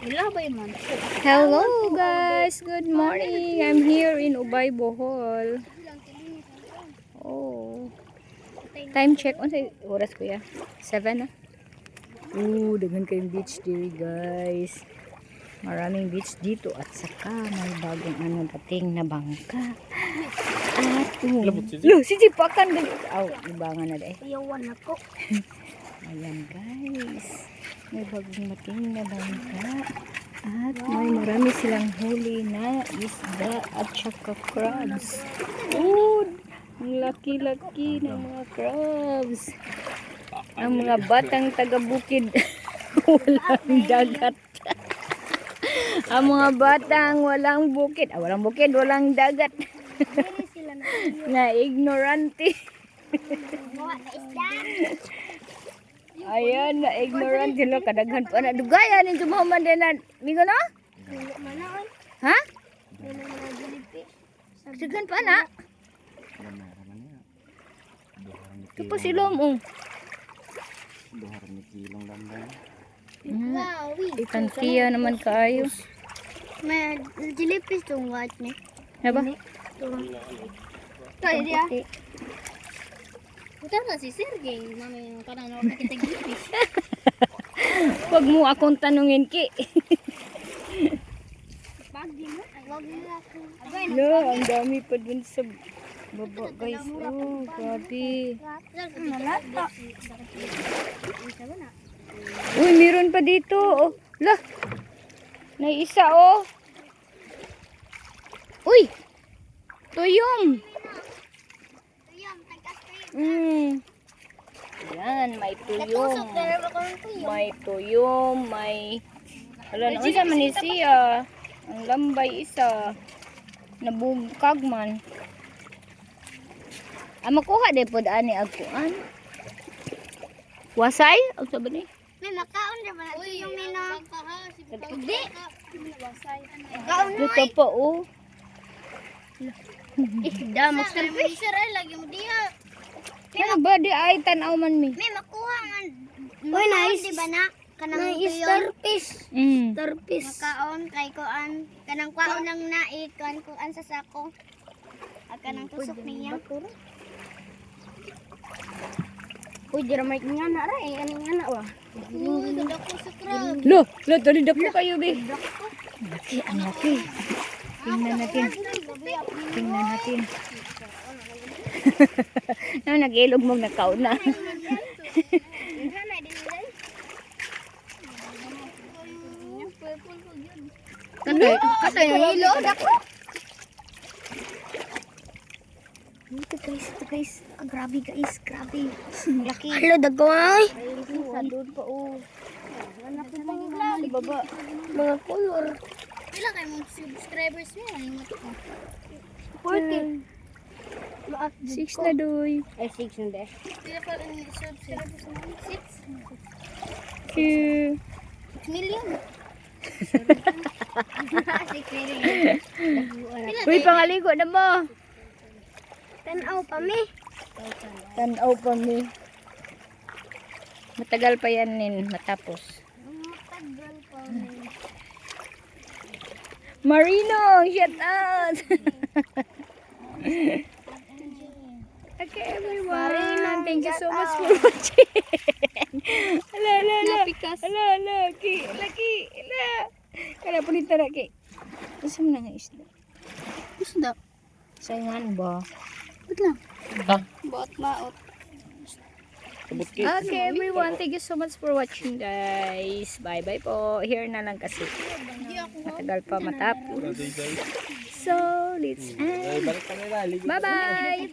Ilabay man. Hello guys, good morning. I'm here in Ubay, Bohol. Oh. Time check on sa oras kuya. 7 na. Daghan kayong beach diri guys. Maraming beach dito at saka may bagong dating na bangka. At si Jipakan ibangan na deh. Iyawan ako. Ayan guys. May bagong dating na bangka. At may marami silang huli na isda at saka crabs. Ang laki-laki ng mga crabs. Ang mga batang taga-bukid walang dagat. Ang mga batang walang bukid. Walang bukid, walang dagat. Na ignorante. Ayan, na ignorant sila. Kadaghan pa na. Dugayan yung sumaman din na. Migo na? Ha? Kadaghan pa na. Ito po silom. Ikan tiya naman kayo. May jellyfish tong white ni. Apa? Kaya dia. Putar na si Sergey. Mami yung parang nakakita jellyfish. Huwag mo akong tanungin ki. Wag din mo. Wag din ako. No, ang dami pa dun sa baba guys. Oh, grabe. Malata. Uy, meron pa dito. Oh, lah. Naisa oh. Uy. Tuyom. Yan, may tuyom. May tuyom, may hala na isa man ni siya. Ang lambay isa. Nabugkag man. Makuha din po daan ni Agkuan. Wasay? Ang sabi ni? May makaon na ba natin yung nino? Hindi. Kaon na. Ito po oh. Damas ka fish. Ay, lagi mo diha. Ano ba di ay tanaw man mi? May makuha man. Uy, nice. Diba na? Kanang starfish. Starfish. Makaon kay kuan. Kanang kwaon lang na kuan sa sako. Kanang tusok niya. Uy, dira may nga na ra eh. Ano nga na wa? Uy, dako sa crab. Lo, tadi dako kayo be. Laki, ang laki. Tingnan natin. Tingnan natin. No, nag-ilog mo nakaon na. Katay ng ilo, dako. Ito guys. Grabe guys, grabe. Laki. Hello, dago ay. Sa doon pa oh. Anak ko bang vlog? Baba. Mga color. Pila kayo mga subscribers niya? 40. 6 na doy. Ay, 6 na deh. Pila pa rin yung subscribers namin? 6 million. 6 million. Uy, pangaligo na mo. Tanaw pa mi. Tanaw pa mi. Matagal pa yan matapos. Matagal pa mi. Marino, shout out. Okay everyone, thank you so much for watching. Ala. Laki. Kaya punita na ki. Isam na nga isda. Isda. Sayangan ba? Ba't lang? Ba't maot? Okay everyone, thank you so much for watching guys. Bye bye po. Here na lang kasi. Matagal pa matapos. So, let's end. Bye bye.